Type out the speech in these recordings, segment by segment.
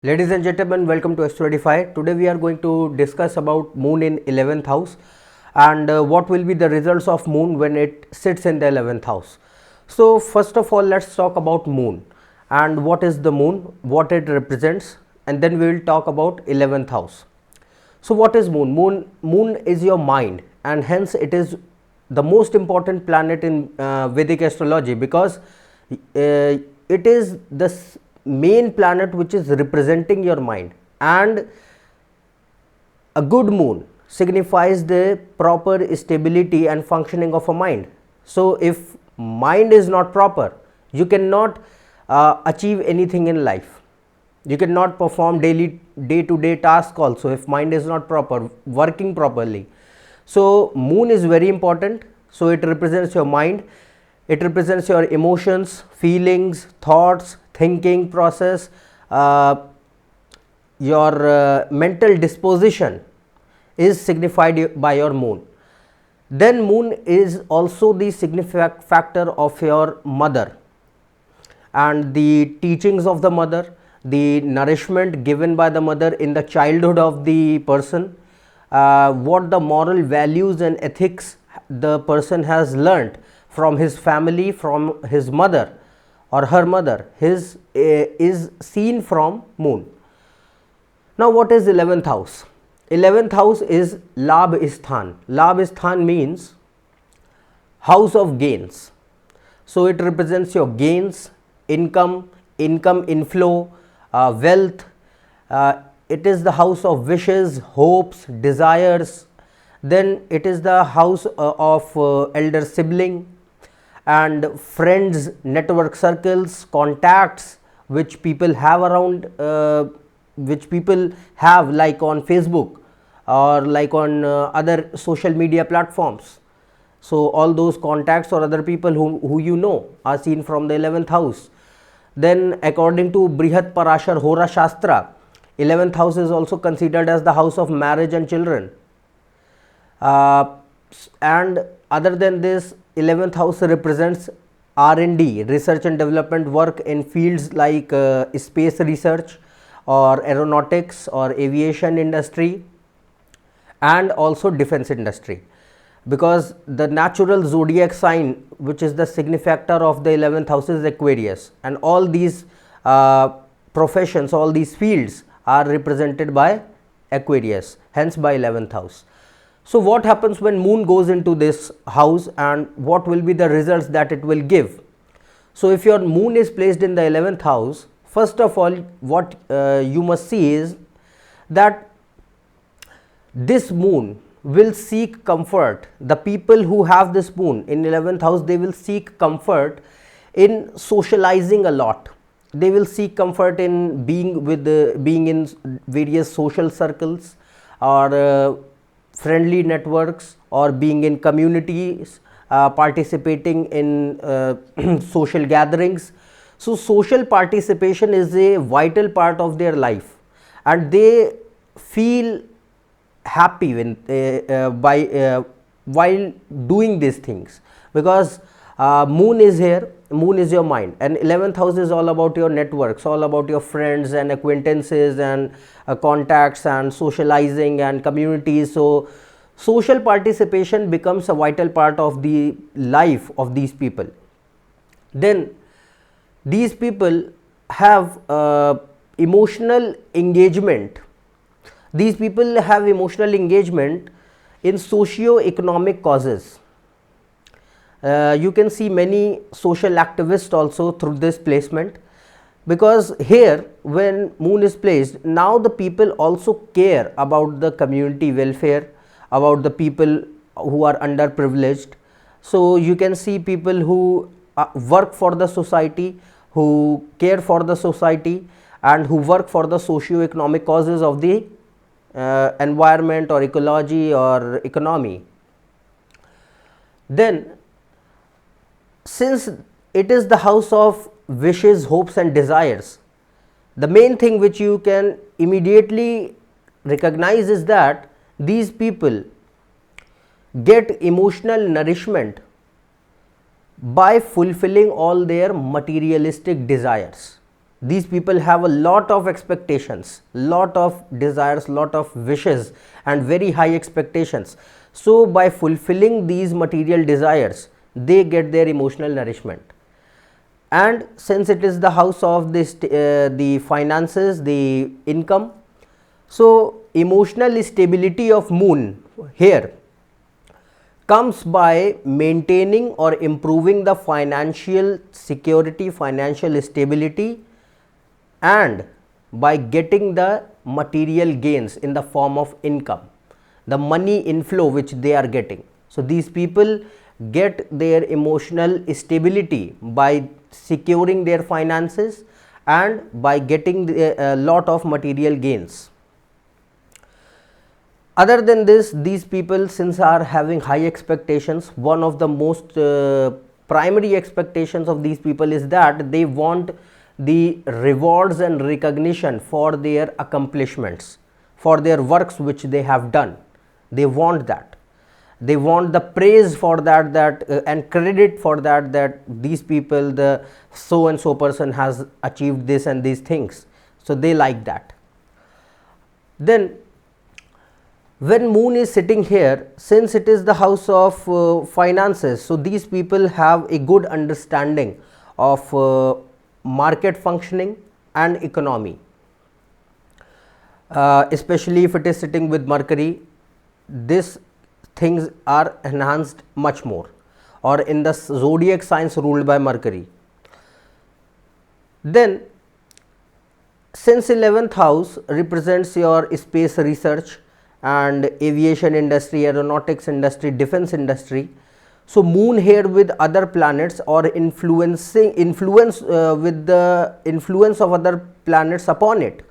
Ladies and gentlemen, welcome to AstroEdify. Today we are going to discuss about moon in 11th house and what will be the results of moon when it sits in the 11th house. So first of all, let's talk about moon and what is the moon, what it represents, and then we will talk about 11th house. So what is moon? Moon is your mind, and hence it is the most important planet in Vedic astrology because it is the main planet which is representing your mind, and a good moon signifies the proper stability and functioning of a mind. So if mind is not proper, you cannot achieve anything in life. You cannot perform daily day to day task also if mind is not proper, working properly. So moon is very important. So it represents your mind, it represents your emotions, feelings, thoughts, thinking process, your mental disposition is signified by your moon. Then moon is also the significant factor of your mother and the teachings of the mother, the nourishment given by the mother in the childhood of the person, what the moral values and ethics the person has learnt from his family, from his mother or her mother, is seen from moon. Now what is 11th house? 11th house is Labh Sthan. Labh Sthan means house of gains. So it represents your gains, income inflow, wealth. It is the house of wishes, hopes, desires. Then it is the house of elder sibling and friends, network circles, contacts which people have around, which people have like on Facebook or like on other social media platforms. So all those contacts or other people who you know are seen from the 11th house. Then according to Brihat Parashar Hora Shastra, 11th house is also considered as the house of marriage and children. And other than this, 11th house represents R&D, research and development work in fields like space research or aeronautics or aviation industry and also defense industry, because the natural zodiac sign which is the signifactor of the 11th house is Aquarius, and all these professions, all these fields are represented by Aquarius, hence by 11th house. So what happens when moon goes into this house and what will be the results that it will give? So if your moon is placed in the 11th house, first of all what you must see is that this moon will seek comfort. The people who have this moon in 11th house, they will seek comfort in socializing a lot. They will seek comfort in being in various social circles or friendly networks, or being in communities, participating in social gatherings. So social participation is a vital part of their life, and they feel happy when while doing these things, because moon is here, moon is your mind, and 11th house is all about your networks, all about your friends and acquaintances and contacts and socializing and communities. So social participation becomes a vital part of the life of these people. Then these people have emotional engagement. These people have emotional engagement in socio-economic causes. You can see many social activists also through this placement, because here when moon is placed, now the people also care about the community welfare, about the people who are underprivileged. So you can see people who work for the society, who care for the society, and who work for the socio-economic causes of the environment or ecology or economy. Then since it is the house of wishes, hopes and desires, the main thing which you can immediately recognize is that these people get emotional nourishment by fulfilling all their materialistic desires. These people have a lot of expectations, lot of desires, lot of wishes and very high expectations. So by fulfilling these material desires, they get their emotional nourishment. And since it is the house of this the finances, the income, so emotional stability of moon here comes by maintaining or improving the financial security, financial stability, and by getting the material gains in the form of income, the money inflow which they are getting. So these people get their emotional stability by securing their finances and by getting a lot of material gains. Other than this, these people, since are having high expectations, one of the most primary expectations of these people is that they want the rewards and recognition for their accomplishments, for their works which they have done. They want that. They want the praise for that and credit for that these people, the so and so person has achieved this and these things. So they like that. Then when moon is sitting here, since it is the house of finances, so these people have a good understanding of market functioning and economy, especially if it is sitting with Mercury. These things are enhanced much more, or in the zodiac signs ruled by Mercury. Then since 11th house represents your space research and aviation industry, aeronautics industry, defense industry, so moon here with other planets or influence with the influence of other planets upon it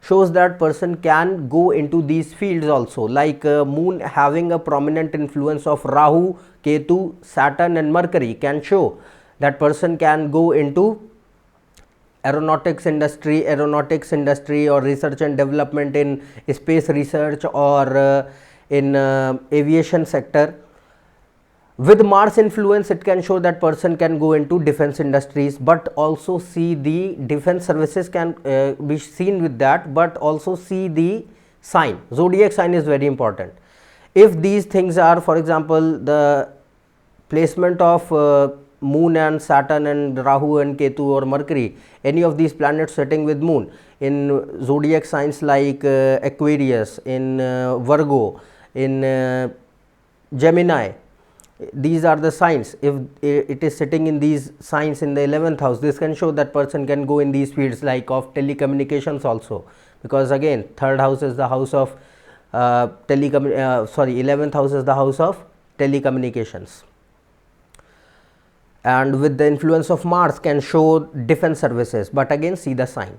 shows that person can go into these fields also, like moon having a prominent influence of Rahu, Ketu, Saturn and Mercury can show that person can go into aeronautics industry or research and development in space research or in aviation sector. With Mars influence, it can show that person can go into defense industries, but also see the defense services can be seen with that, but also see the sign. Zodiac sign is very important. If these things are, for example, the placement of moon and Saturn and Rahu and Ketu or Mercury, any of these planets sitting with moon in zodiac signs like Aquarius, in Virgo, in Gemini, these are the signs. If it is sitting in these signs in the 11th house, this can show that person can go in these fields like of telecommunications also, because again 3rd house is the house of 11th house is the house of telecommunications, and with the influence of Mars can show defense services, but again see the sign.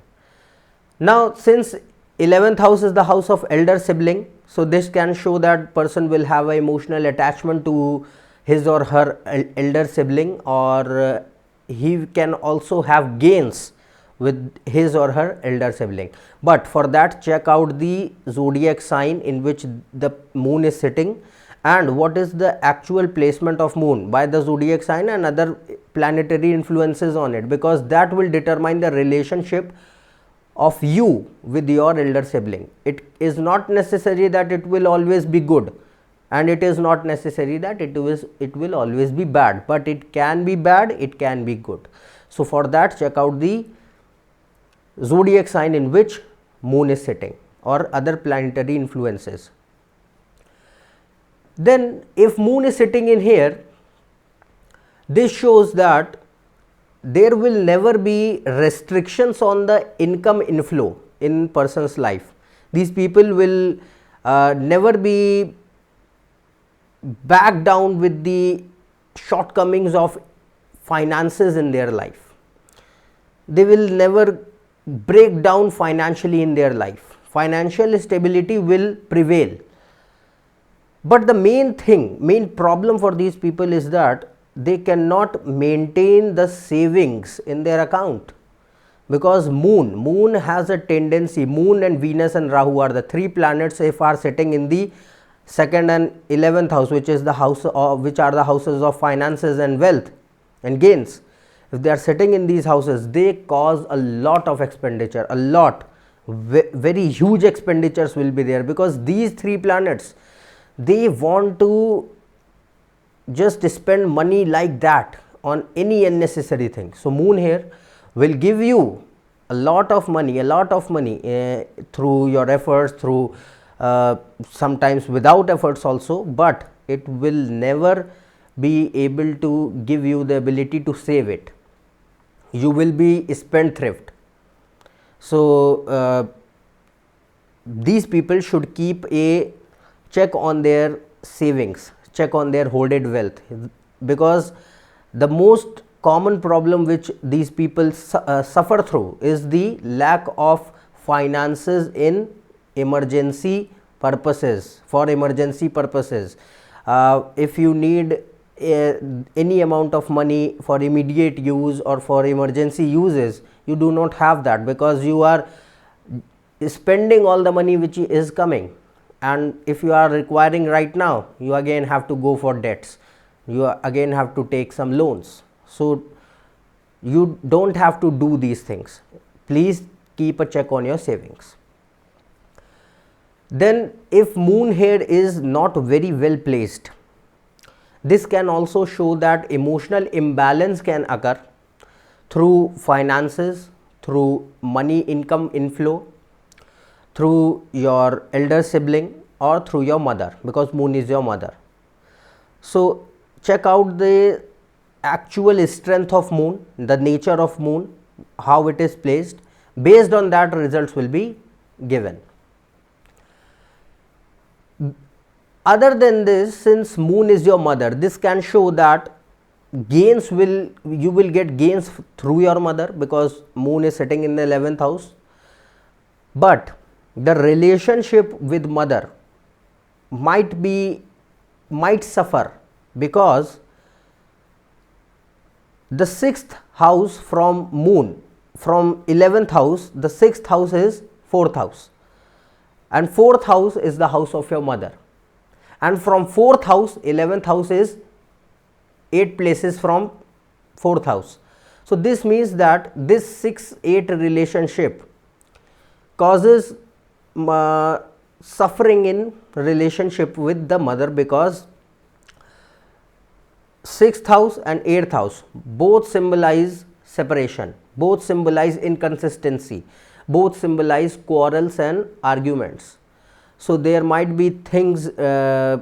Now since 11th house is the house of elder sibling, so this can show that person will have an emotional attachment to his or her elder sibling, or he can also have gains with his or her elder sibling. But for that, check out the zodiac sign in which the moon is sitting and what is the actual placement of moon by the zodiac sign and other planetary influences on it, because that will determine the relationship of you with your elder sibling. It is not necessary that it will always be good, and it is not necessary that it will always be bad, but it can be bad, it can be good. So for that, check out the zodiac sign in which moon is sitting or other planetary influences. Then if moon is sitting in here, this shows that there will never be restrictions on the income inflow in person's life. These people will never be back down with the shortcomings of finances in their life. They will never break down financially in their life. Financial stability will prevail. But the main problem for these people is that they cannot maintain the savings in their account, because moon has a tendency, moon and Venus and Rahu are the 3 planets if are sitting in the 2nd and 11th house, which is the house of, which are the houses of finances and wealth and gains. if they are sitting in these houses, they cause a lot of expenditure, a lot, very huge expenditures will be there, because these 3 planets, they want to just spend money like that on any unnecessary thing. So moon here will give you a lot of money, through your efforts, through sometimes without efforts also, but it will never be able to give you the ability to save it. You will be spendthrift. So these people should keep a check on their savings, check on their hoarded wealth, because the most common problem which these people suffer through is the lack of finances in emergency purposes, for emergency purposes. If you need any amount of money for immediate use or for emergency uses, you do not have that, because you are spending all the money which is coming, and if you are requiring right now, you again have to go for debts, you again have to take some loans. So you don't have to do these things. Please keep a check on your savings. Then if moon here is not very well placed, this can also show that emotional imbalance can occur through finances, through money income inflow, through your elder sibling, or through your mother, because moon is your mother. So check out the actual strength of moon, the nature of moon, how it is placed. Based on that, results will be given. Other than this, since moon is your mother, this can show that you will get gains through your mother, because moon is sitting in the 11th house. But the relationship with mother might suffer, because the 6th house from moon, from 11th house, the 6th house is 4th house, and 4th house is the house of your mother, and from 4th house, 11th house is 8 places from 4th house. So this means that this 6-8 relationship causes suffering in relationship with the mother, because 6th house and 8th house both symbolize separation, both symbolize inconsistency, both symbolize quarrels and arguments. So there might be things,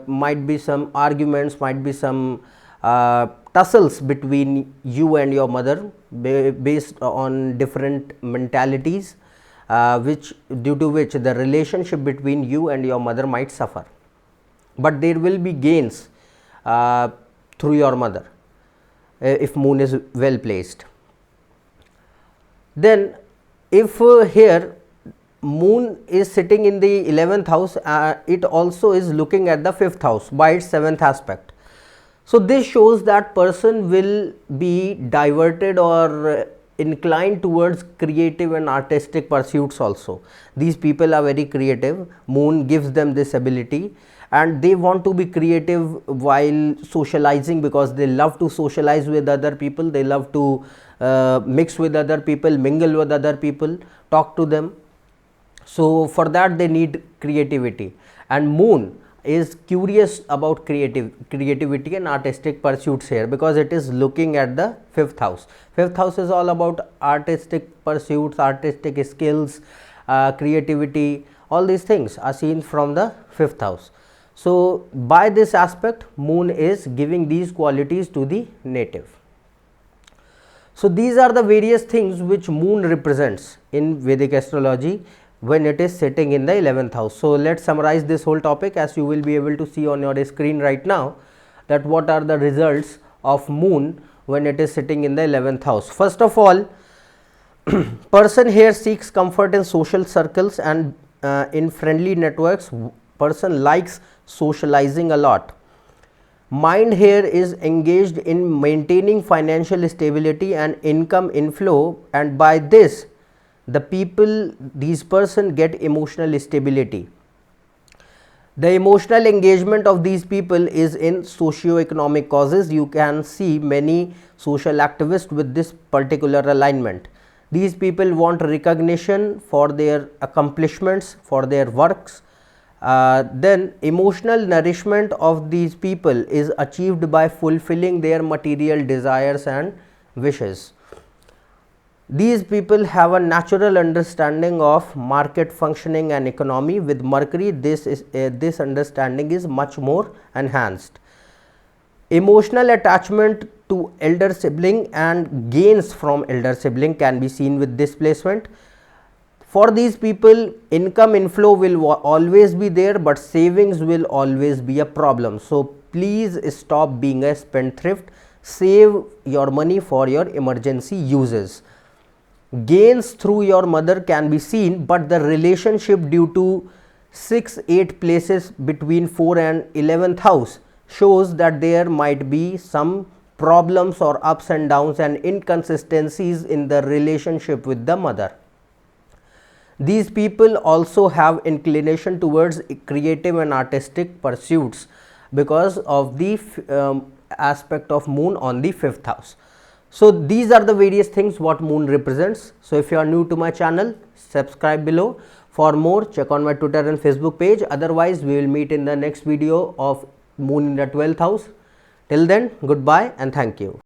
might be some arguments, might be some tussles between you and your mother based on different mentalities, due to which the relationship between you and your mother might suffer. But there will be gains through your mother if moon is well placed. Then if here moon is sitting in the 11th house, it also is looking at the 5th house by its 7th aspect. So this shows that person will be diverted or inclined towards creative and artistic pursuits also. These people are very creative. Moon gives them this ability, and they want to be creative while socializing, because they love to socialize with other people, they love to mix with other people, mingle with other people, talk to them. So for that they need creativity, and moon is curious about creativity and artistic pursuits here, because it is looking at the 5th house. 5th house is all about artistic pursuits, artistic skills, creativity. All these things are seen from the 5th house. So by this aspect, moon is giving these qualities to the native. So these are the various things which moon represents in Vedic astrology when it is sitting in the 11th house. So let's summarize this whole topic, as you will be able to see on your screen right now, that what are the results of moon when it is sitting in the 11th house. First of all, person here seeks comfort in social circles and in friendly networks. Person likes socializing a lot. Mind here is engaged in maintaining financial stability and income inflow, and by this these person get emotional stability. The emotional engagement of these people is in socio-economic causes. You can see many social activists with this particular alignment. These people want recognition for their accomplishments, for their works. Then emotional nourishment of these people is achieved by fulfilling their material desires and wishes. These people have a natural understanding of market functioning and economy. With Mercury, this understanding is much more enhanced. Emotional attachment to elder sibling and gains from elder sibling can be seen with this placement. For these people, income inflow will always be there, but savings will always be a problem. So please stop being a spendthrift. Save your money for your emergency uses. Gains through your mother can be seen, but the relationship due to 6-8 places between 4 and 11th house shows that there might be some problems or ups and downs and inconsistencies in the relationship with the mother. These people also have inclination towards creative and artistic pursuits because of the aspect of moon on the 5th house. So these are the various things what moon represents. So if you are new to my channel, subscribe below. For more, check on my Twitter and Facebook page. Otherwise, we will meet in the next video of moon in the 12th house. Till then, goodbye and thank you.